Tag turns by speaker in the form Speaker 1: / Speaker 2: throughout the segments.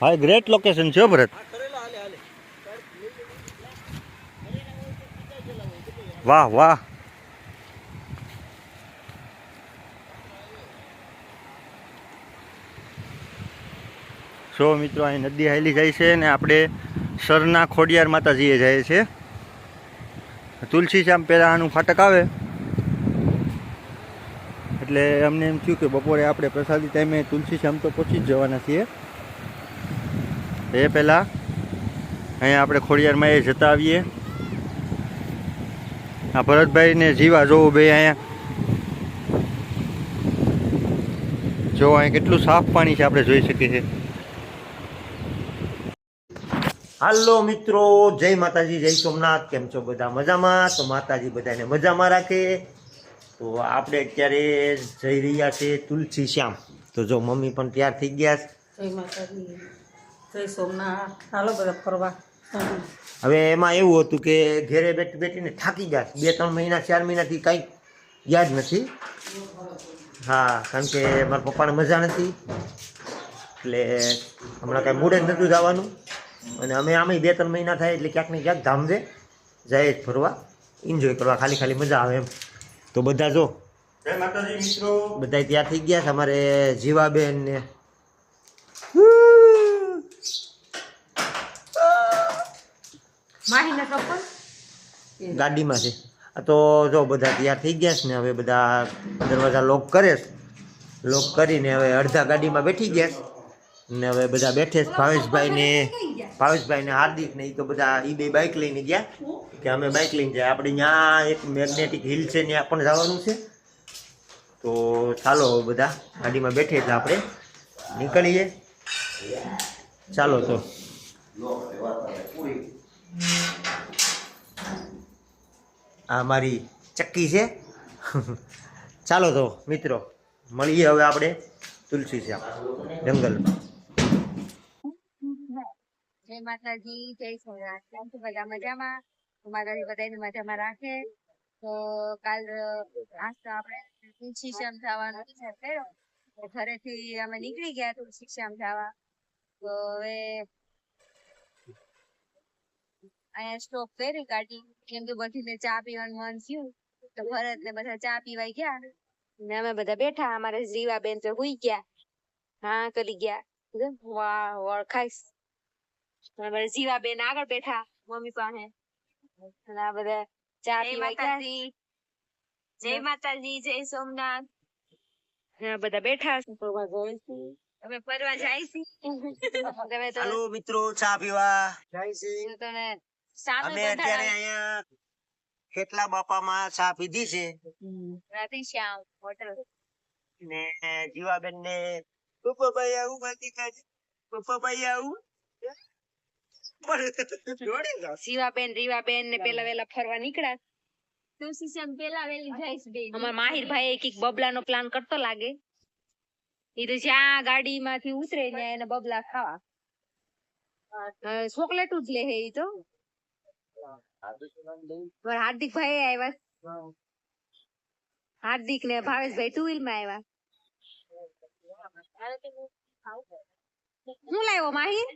Speaker 1: હા, great location છે ભરત. વાહ વાહ. સો મિત્રો, અહીં નદી હાલી જાય છે ને આપણે સરના ખોડિયાર માતાજીએ જાય છે. તુલસી શ્યામ પહેલાં આનું ફાટક આવે એટલે અમને એમ થયું કે બપોરે આપણે પ્રસાદી ટાઈમે તુલસી શ્યામ તો પહોંચી જ જવાના છીએ. એ પહેલાં અહીંયા આપણે ખોડિયારમાં એ જતા આવીએ. આ ભરતભાઈ ને જીવા જોવું બે અહીંયા જો અહીં કેટલું સાફ પાણી છે આપણે જોઈ શકીએ છીએ. હાલો મિત્રો, જય માતાજી, જય સોમનાથ. કેમ છો બધા? મજામાં? તો માતાજી બધાને મજામાં રાખે. તો આપણે અત્યારે જઈ રહ્યા છે તુલસી શ્યામ. તો જો મમ્મી પણ તૈયાર થઈ ગયા છે.
Speaker 2: જય માતાજી, જય સોમનાથ. હાલો બધા ફરવા.
Speaker 1: હવે એમાં એવું હતું કે ઘેરે બેઠી બેઠીને થાકી ગયા. 2-3 મહિના 4 મહિનાથી કંઈ યાદ નથી. હા, કારણ કે મારા પપ્પાને મજા નથી એટલે હમણાં કાંઈ મૂડ જ નહોતું જવાનું. અને અમે આમે 2-3 મહિના થાય એટલે ક્યાંક ને ક્યાંક ધામધે જાય જ ફરવા, એન્જોય કરવા, ખાલી ખાલી મજા આવે એમ. તો બધા જો જય માતાજી મિત્રો, બધા તૈયાર થઈ ગયા છે. અમારે જીવાબેન ને ગાડીમાં છે. તો જો બધા તૈયાર થઈ ગયા છે ને હવે બધા દરવાજા લોક કરે છે. લોક કરીને હવે અડધા ગાડીમાં બેઠી ગયા છે ને હવે બધા બેઠે છે. ભાવેશભાઈ ને હાર્દિક ને એ તો બધા એ બે બાઇક લઈને ગયા કે અમે બાઇક લઈને જાય. આપણે ત્યાં એક મેગ્નેટિક હિલ છે ત્યાં પણ જવાનું છે. તો ચાલો બધા ગાડીમાં બેઠે એટલે આપણે નીકળીએ. ચાલો તો આ મારી ચક્કી છે. ચાલો તો મિત્રો મળીએ હવે આપણે તુલસી શ્યામ જંગલમાં.
Speaker 3: જય માતાજી, જય સોમનાથ. કેમ છો બધા? મજામાં? માતાજી બધાને મજામાં રાખે. તો કાલ આજ તો આપણે તુલસી શ્યામ જવાનું વિચાર કર્યો. ઘરેથી અમે નીકળી ગયા તુલસી શ્યામ જવા. તો હવે અહીંયા સ્ટોપ કરી ગાડી, કેમ કે બધીને ચા પીવાનું મન થયું. તો ભરત ને બધા ચા પીવાઈ ગયા ને અમે બધા બેઠા. અમારે જીવાબેન તો હુઈ ગયા, હા કરી ગયા. વાહ ઓળખાઈશ. અમારે જીવાબેન આગળ બેઠા મમ્મી પાસે. અને આ બધા ચા પીવાઈ ગયા. જય માતાજી, જય સોમનાથ. હા, બધા બેઠા અમે ફરવા જાય છે.
Speaker 1: હાલો મિત્રો, ચા પીવા જાય છે. અમે અત્યારે અહીંયા ખેતલા બાપામાં ચા પીધી છે.
Speaker 3: રાધેશ્યામ હોટલ
Speaker 1: ને જીવાબેન ને પપ્પાભાઈ આવું બાકી કાજ પપ્પાભાઈ આવું
Speaker 3: શિવાબેન રીવાબેન ને પેલા વેલા ફરવા નીકળ્યા. તુલસી શ્યામ પેલા વેલી જાય છે. અમાર માહિર ભાઈ એક બબલા નો પ્લાન કરતો લાગે. એ તો જ્યાં ગાડી માંથી ઉતરે ત્યાં એને બબલા ખાવા. ચોકલેટ જ લે હે. તો હાર્દિક ભાઈ આવ્યા. હાર્દિક ને ભાવેશભાઈ 2 વ્હીલ માં આવ્યા. શું લાવ્યો માહિર?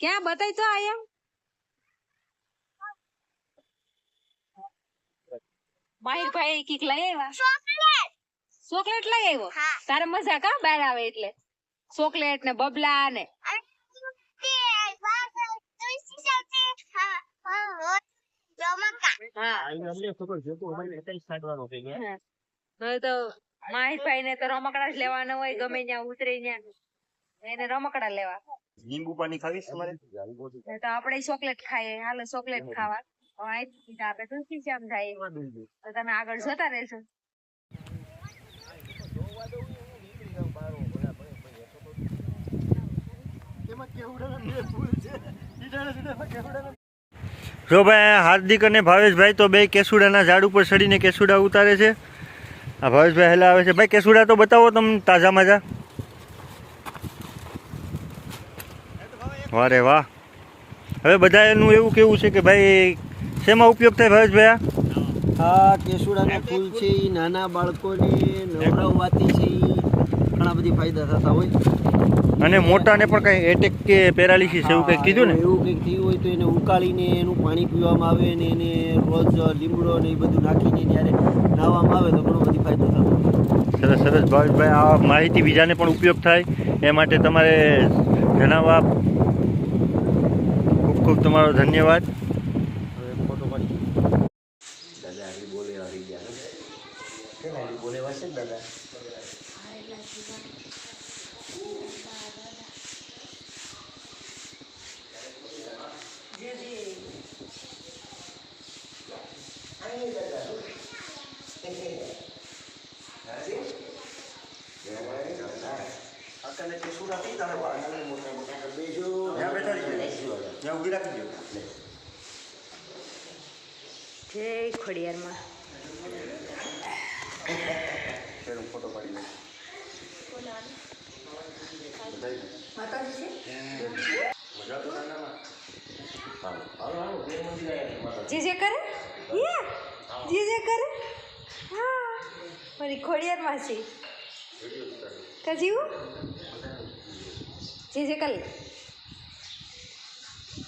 Speaker 3: ક્યાં બતાય તો આયા. માહિર ભાઈ કઈક લઈ આવ્યા. ચોકલેટ લઈ આવ્યો. તારે મજા કા બહાર આવે એટલે ચોકલેટ ને બબલા ને તો માહિતભાઈ ને તો રમકડા જ લેવાના હોય. ગમે ત્યાં ઉતરે ત્યાં એને રમકડા લેવા.
Speaker 1: લીંબુ પાણી ખાવીશ તમારે?
Speaker 3: તો આપણે ચોકલેટ ખાઈએ. હાલો ચોકલેટ ખાવા. આપણે તુલસી શ્યામ જાય તો તમે આગળ જતા રહેશો.
Speaker 1: જો ભાઈ હાર્દિક અને ભાવેશભાઈ તો બે કેસુડાના ઝાડ ઉપર ચડીને કેસુડા ઉતારે છે. આ ભાવેશભાઈ હેલા આવે છે. ભાઈ કેસુડા તો બતાવો તમે તાજા માજા. વારે વાહ. હવે બધા એનું એવું કેવું છે કે ભાઈ શેમાં ઉપયોગ થાય ભાવેશભાઈ?
Speaker 4: આ કેસુડાના ફૂલ છે એ નાના બાળકોને નવરાવવાથી છે એ ઘણા બધી ફાયદા થતા હોય.
Speaker 5: અને મોટાને પણ કઈ એટેક કે પેરાલિસિસ એવું કંઈક કીધું ને?
Speaker 4: એવું કંઈક થયું હોય તો એને ઉકાળીને એનું પાણી પીવામાં આવે ને એને રોજ લીમડો ને એ બધું નાખીને ત્યારે નાહવામાં આવે તો ઘણો બધી ફાયદો થતો.
Speaker 5: સરસ સરસ ભાવેશભાઈ, આ માહિતી બીજાને પણ ઉપયોગ થાય એ માટે તમારે જણાવવા ખૂબ ખૂબ તમારો ધન્યવાદ.
Speaker 4: હવે ફોટો પાડી
Speaker 1: દાદા હરી બોલે હરી ગયા કેમ હરી બોલે વાસે દાદા
Speaker 3: જય ખોડિયારમાં.
Speaker 1: ફોટો પાડી લે
Speaker 3: જે કરે જે કરે હા મારી ખોડિયારમાં છે કજીવું જે કલ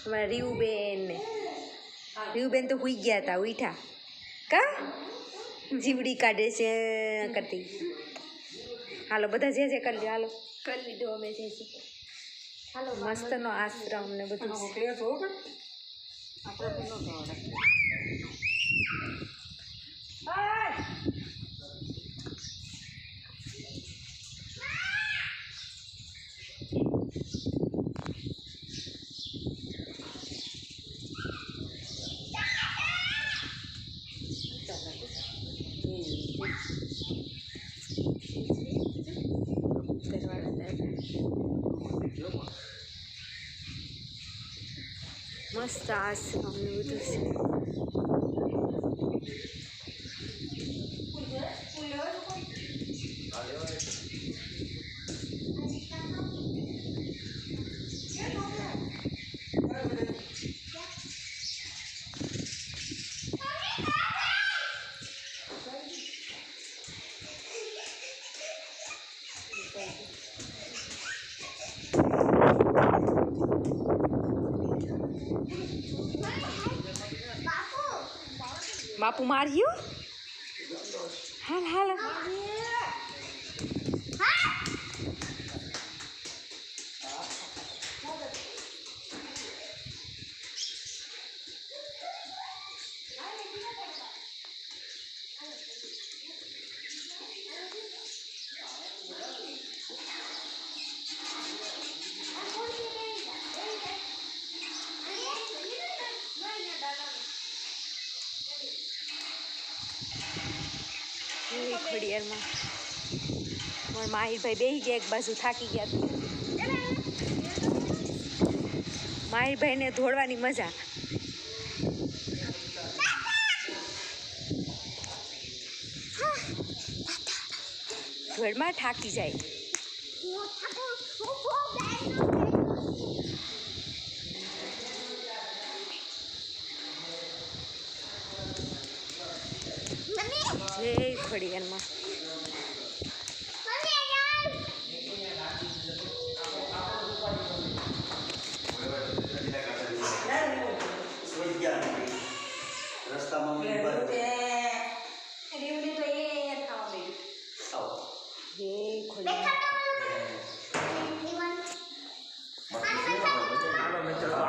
Speaker 3: અમારા રીવુબેન તો હુઈ ગયા હતા ઉઠા કા જીવડી કાઢે છે કરતી. હાલો બધા જે કરી લ્યો, હાલો કરી લીધો અમે જે હાલો મસ્તનો આશ્રમ ને બધું મસ્ત આશ્રમ ને બધું છે. બાપુ માર્યું હાલ હાલ ખોડિયારમાં મારા માહિરભાઈ બેસી ગયા એક બાજુ થાકી ગયા. માહિરભાઈને દોડવાની મજા. દોડમાં થાકી જાય. જય ખોડિયારમાં.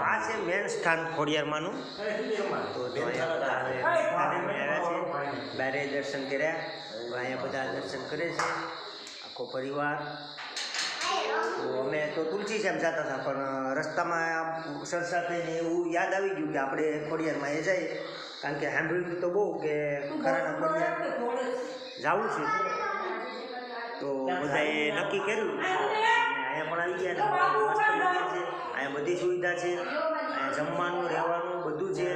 Speaker 1: આ છે મેન સ્થાન ખોડિયારમાંનું. તો જો બારે દર્શન કર્યા, અહીંયા બધા દર્શન કરે છે આખો પરિવાર. તો અમે તો તુલસી શ્યામ જતા હતા પણ રસ્તામાં સરસા થઈને એવું યાદ આવી ગયું કે આપણે ખોડિયારમાં એ જઈએ, કારણ કે સાંભળ્યું તો બહુ કે ખરાના ખોડિયાર જવું છે. તો બધાએ નક્કી કર્યું અહીંયા પણ આવી ગયા. મસ્ત મંદિર છે, અહીંયા બધી સુવિધા છે, અહીંયા જમવાનું રહેવાનું બધું છે.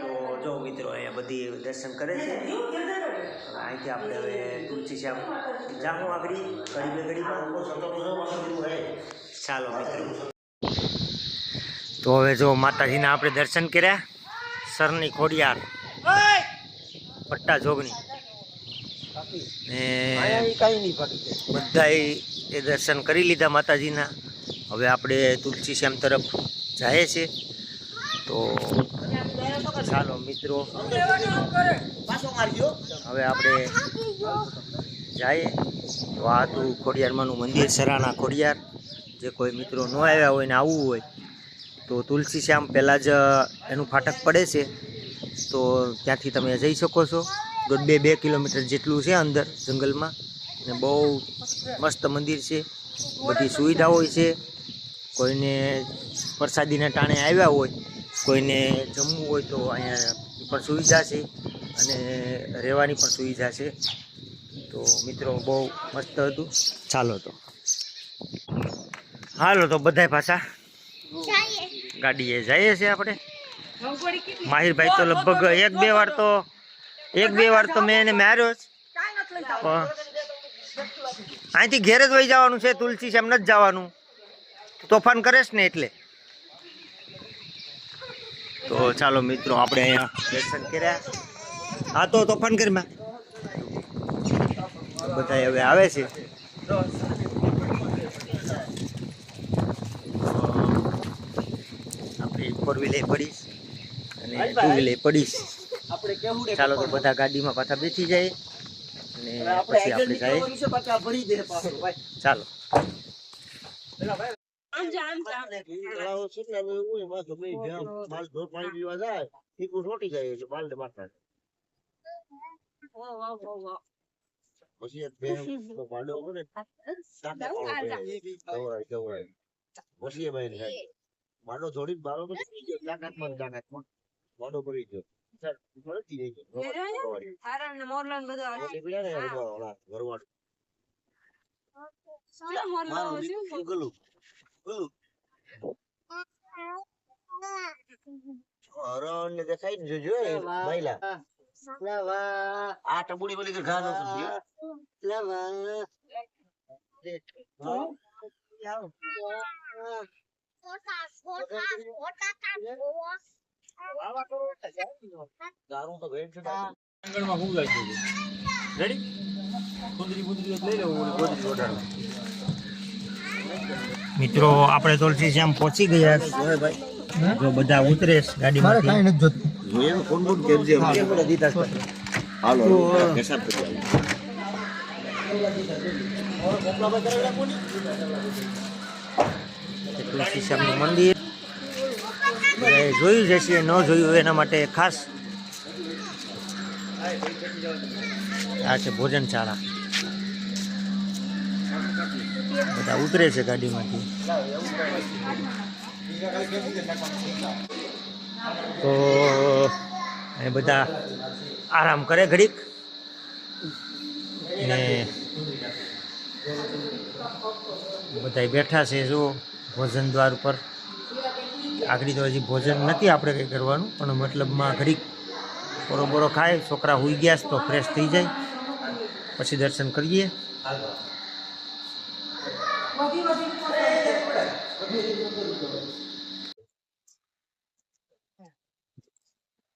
Speaker 1: તો જો મિત્રો અહીંયા બધી દર્શન કરે છે. અહીંથી આપણે હવે તુલસી શ્યામ જામું આગળ ઘડીમાં. ચાલો મિત્રો, તો હવે જો માતાજીના આપણે દર્શન કર્યા. સરની ખોડિયાર પટ્ટા જોગણી ને
Speaker 4: કઈ નહીં પડી
Speaker 1: બધાય એ દર્શન કરી લીધા માતાજીના. હવે આપણે તુલસી શ્યામ તરફ જઈએ છીએ. તો ચાલો મિત્રો, હવે આપણે જઈએ. તો આ હતું ખોડિયારમાંનું મંદિર, સરાણા ખોડિયાર. જે કોઈ મિત્રો ન આવ્યા હોય ને આવવું હોય તો તુલસી શ્યામ પહેલાં જ એનું ફાટક પડે છે, તો ત્યાંથી તમે જઈ શકો છો. 2 કિલોમીટર જેટલું છે અંદર જંગલમાં, ને બહુ મસ્ત મંદિર છે. બધી સુવિધાઓ છે. કોઈને પ્રસાદીના ટાણે આવ્યા હોય, કોઈને જમવું હોય તો અહીંયા પણ સુવિધા છે, અને રહેવાની પણ સુવિધા છે. તો મિત્રો બહુ મસ્ત હતું. ચાલો તો હાલો તો બધાય પાછા ગાડીએ જઈએ છીએ આપણે. માહિરભાઈ તો લગભગ 1-2 વાર તો મેં એને માર્યો જ. અહીંથી ઘેર જ વહી જવાનું છે, તુલસી શ્યામ નથી જવાનું. તોફાન કરેશ ને એટલે. તો ચાલો મિત્રો, આપણે અહીંયા દર્શન કર્યા. હા તો તોફાન કરીમાં બધા હવે આવે છે. આપણી 4 વ્હીલર પડીશ અને 2 વ્હીલર પડીશ. ચાલો તો બધા ગાડીમાં પાછા બેસી જાય અને પછી આપણે જઈએ. ચાલો.
Speaker 4: માનો થોડી બારો માનો પડી ગયો. દેખાય ને જોજો મહિલા આ ટબુડી બોલી ઘા
Speaker 1: મિત્રો આપણે તુલસી શ્યામ પહોંચી ગયા. જો બધા ઉતરે ગાડીમાં. તુલસી શ્યામનું મંદિર જોયું જશે, ન જોયું એના માટે ખાસ. આ છે ભોજનશાળા. બધા ઉતરે છે ગાડીમાંથી. તો એ બધા આરામ કરે ઘડીક, ને બધા બેઠા છે જો ભોજન દ્વાર ઉપર. આગળ તો હજી ભોજન નથી આપણે કંઈ કરવાનું, પણ મતલબમાં ઘડીક બરોબરો ખાય. છોકરા હોઈ ગયા તો ફ્રેશ થઈ જાય, પછી દર્શન કરીએ.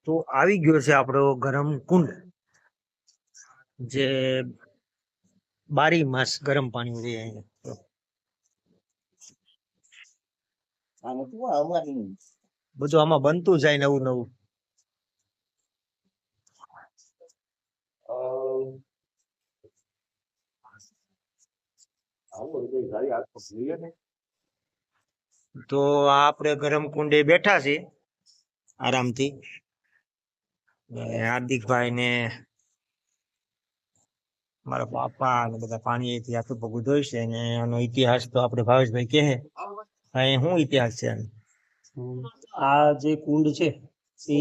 Speaker 1: તો આવી ગયો છે આપણો ગરમ કુંડ, જે 12 માસ ગરમ પાણી રહે અહીંયા. બધું આમાં બનતું જાય નવું નવું. તો આપણે ગરમ કુંડે બેઠા છે આરામથી. હાર્દિકભાઈ ને મારા પાપા અને બધા પાણીથી આખું પગું ધોઈ છે. અને આનો ઇતિહાસ તો આપણે ભાવેશભાઈ કહે. અહીં શું ઇતિહાસ છે?
Speaker 4: આ જે કુંડ છે એ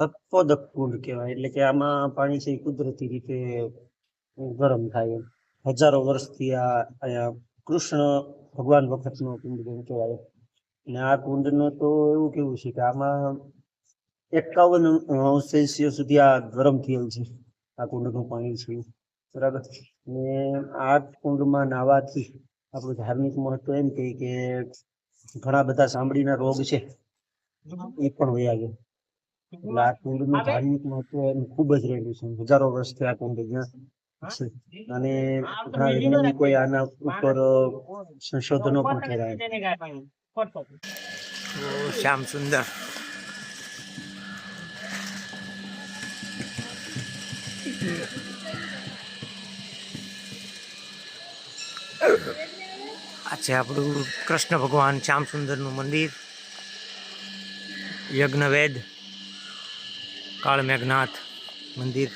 Speaker 4: તત્પોદક કુંડ કહેવાય. એટલે કે આમાં પાણી છે એ કુદરતી રીતે ગરમ થાય. હજારો વર્ષથી આ અહીંયા કૃષ્ણ ભગવાન વખતનો કુંડ કહેવાય. અને આ કુંડનું તો એવું કેવું છે કે આમાં 51 સેલ્સિયસ સુધી આ ગરમ થયેલ છે આ કુંડનું પાણી છે, બરાબર. ને આ કુંડમાં નાહવાથી આપણું ધાર્મિક મહત્વ એમ કહે કે ઘણા બધા ચામડીના રોગ છે એ પણ વયા ગયા. એટલે આ કુંડનું ધાર્મિક મહત્વ એમ ખૂબ જ રહેલું છે. હજારો વર્ષથી આ કુંડ જ્યાં છે. અને ઘણા વૈજ્ઞાનિકોએ આના ઉપર સંશોધનો પણ કર્યા.
Speaker 1: શ્યામ સુંદર આ છે આપણું કૃષ્ણ ભગવાન શ્યામ સુંદરનું મંદિર. યજ્ઞવેદ કાળ મેઘનાથ મંદિર.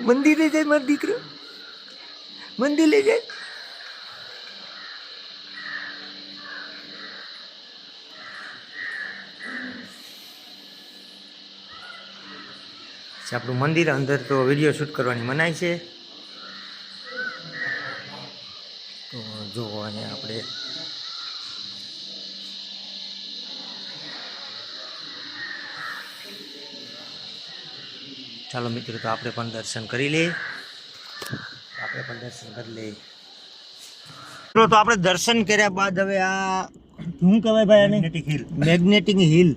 Speaker 1: મંદિરે જાય મારો દીકરો, મંદિરે જાય. આપણું મંદિર અંદર તો વિડીયો શૂટ કરવાની મનાઈ છે. તો જો અહીંયા આપણે ચાલો મિત્રો, તો આપણે પણ દર્શન કરી લઈએ. તો આપણે દર્શન કર્યા બાદ હવે આ શું કહેવાય ભાઈ, મેગ્નેટિક હિલ, મેગ્નેટિક હિલ.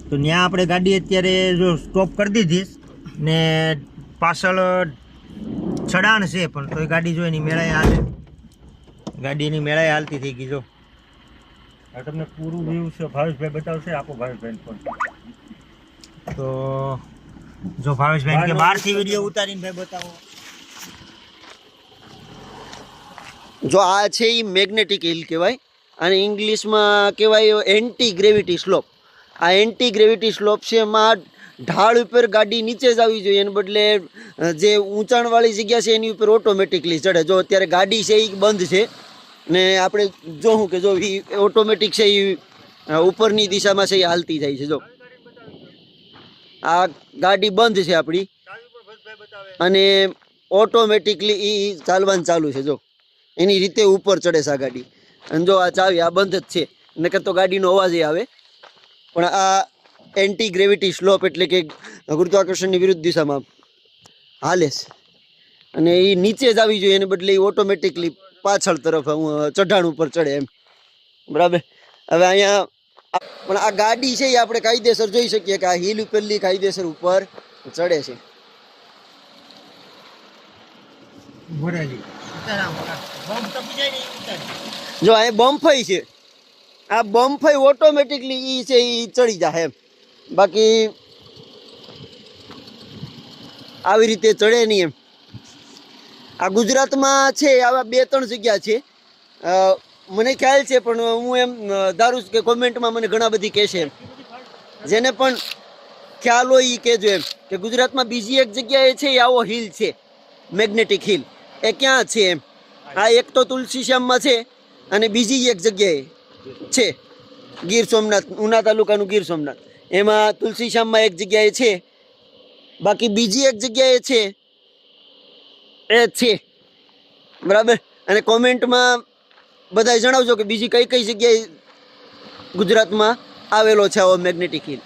Speaker 1: તો ત્યાં આપણે ગાડી અત્યારે જો સ્ટોપ કરી દીધી ને પાછળ ચઢાણ છે, પણ તો ગાડી જો એની મેળાએ હાલે, ગાડીની મેળાએ હાલતી થઈ ગઈ. જો
Speaker 5: તમને પૂરું વ્યૂ છે ભાવેશભાઈ બતાવશે, આપો ભાવેશભાઈ પણ.
Speaker 1: તો જો ભાવેશભાઈ કે બહારથી વિડીયો ઉતારીને ભાઈ બતાવો.
Speaker 4: જો આ છે એ મેગ્નેટિક હિલ કહેવાય, અને ઇંગ્લિશમાં કહેવાય એન્ટી ગ્રેવિટી સ્લોપ. આ એન્ટી ગ્રેવિટી સ્લોપ છે, એમાં ઢાળ ઉપર ગાડી નીચે જ આવી જોઈએ, એને બદલે જે ઊંચાણવાળી જગ્યા છે એની ઉપર ઓટોમેટિકલી ચડે. જો અત્યારે ગાડી છે એ બંધ છે ને આપણે જોઉં કે જો એ ઓટોમેટિક છે એ ઉપરની દિશામાં છે એ હાલતી જાય છે. જો આ ગાડી બંધ છે આપણી અને ઓટોમેટિકલી એ ચાલવાનું ચાલુ છે. જો એની રીતે ઉપર ચડે છે આ ગાડી. અને જો આ ચાવી આ બંધ જ છે, નકર તો ગાડીનો અવાજ આવે. પણ આ એન્ટી ગ્રેવિટી સ્લોપ એટલે કે ગુરુત્વાકર્ષણની વિરુદ્ધ દિશામાં હાલે છે, અને એ નીચે જ આવી જોઈએ, એને બદલે એ ઓટોમેટિકલી પાછળ તરફ ચઢાણ ઉપર ચડે એમ. બરાબર. હવે અહીંયા પણ આ ગાડી છે એ આપણે કાયદેસર જોઈ શકીએ કે આ હિલ ઉપરલી કાયદેસર ઉપર ચડે છે. જો આ બમ્ફાઈ છે, આ બમ્ફાઈ ઓટોમેટિકલી ઈ છે એ ચડી જાય એમ. બાકી આવી રીતે ચડે નહીં એમ. આ ગુજરાતમાં છે આવા 2-3 જગ્યા છે, મને ખ્યાલ છે, પણ હું એમ ધારું છું કે કોમેન્ટમાં મને ઘણા બધી કહેશે એમ. જેને પણ ખ્યાલ હોય એ કહેજો એમ કે ગુજરાતમાં બીજી એક જગ્યાએ છે એ આવો હિલ છે, મેગ્નેટિક હિલ. એ ક્યાં છે એમ? આ એક તો તુલસી શ્યામમાં છે, અને બીજી એક જગ્યાએ છે ગીર સોમનાથ, ઉના તાલુકાનું ગીર સોમનાથ, એમાં તુલસી શ્યામમાં એક જગ્યાએ છે. બાકી બીજી એક જગ્યાએ છે એ છે. બરાબર. અને કોમેન્ટમાં બધા જણાવજો કે બીજી કઈ કઈ જગ્યાએ ગુજરાતમાં આવેલો છે આવો મેગ્નેટિક હિલ.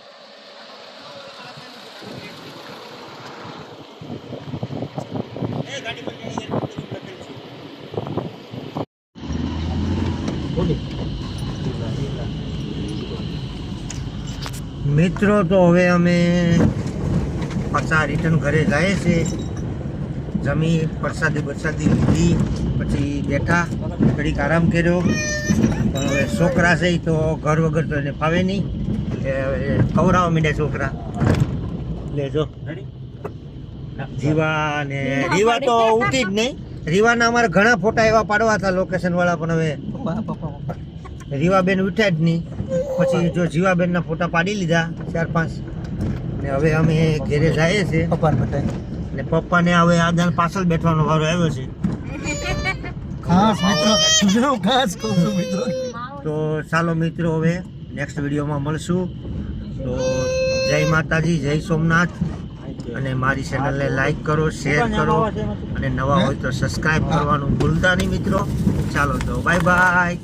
Speaker 1: મિત્રો તો હવે અમે પાછા રિટર્ન ઘરે જાય છે. જમી પ્રસાદી લીધી, પછી બેઠા ઘડીક આરામ કર્યો. પણ હવે છોકરા છે તો ઘર વગર તો એને ફાવે નહીં, એટલે હવે ખવડાવવા માંડ્યા છોકરા. એટલે જો રીવા ને રીવા તો ઉઠી જ નહીં. રીવાના અમારે ઘણા ફોટા એવા પાડવા હતા લોકેશન વાળા, પણ હવે રીવાબેન ઉઠ્યા જ નહીં. પછી જો જીવાબેનના ફોટા પાડી લીધા 4-5, ને હવે અમે ઘેરે જઈએ છીએ ને પપ્પાને હવે આદાન પાછળ બેઠવાનો વારો આવ્યો છે. તો ચાલો મિત્રો, હવે નેક્સ્ટ વિડીયોમાં મળશું. તો જય માતાજી, જય સોમનાથ. અને મારી ચેનલને લાઈક કરો, શેર કરો, અને નવા હોય તો સબસ્ક્રાઈબ કરવાનું ભૂલતા નહીં મિત્રો. ચાલો તો બાય બાય.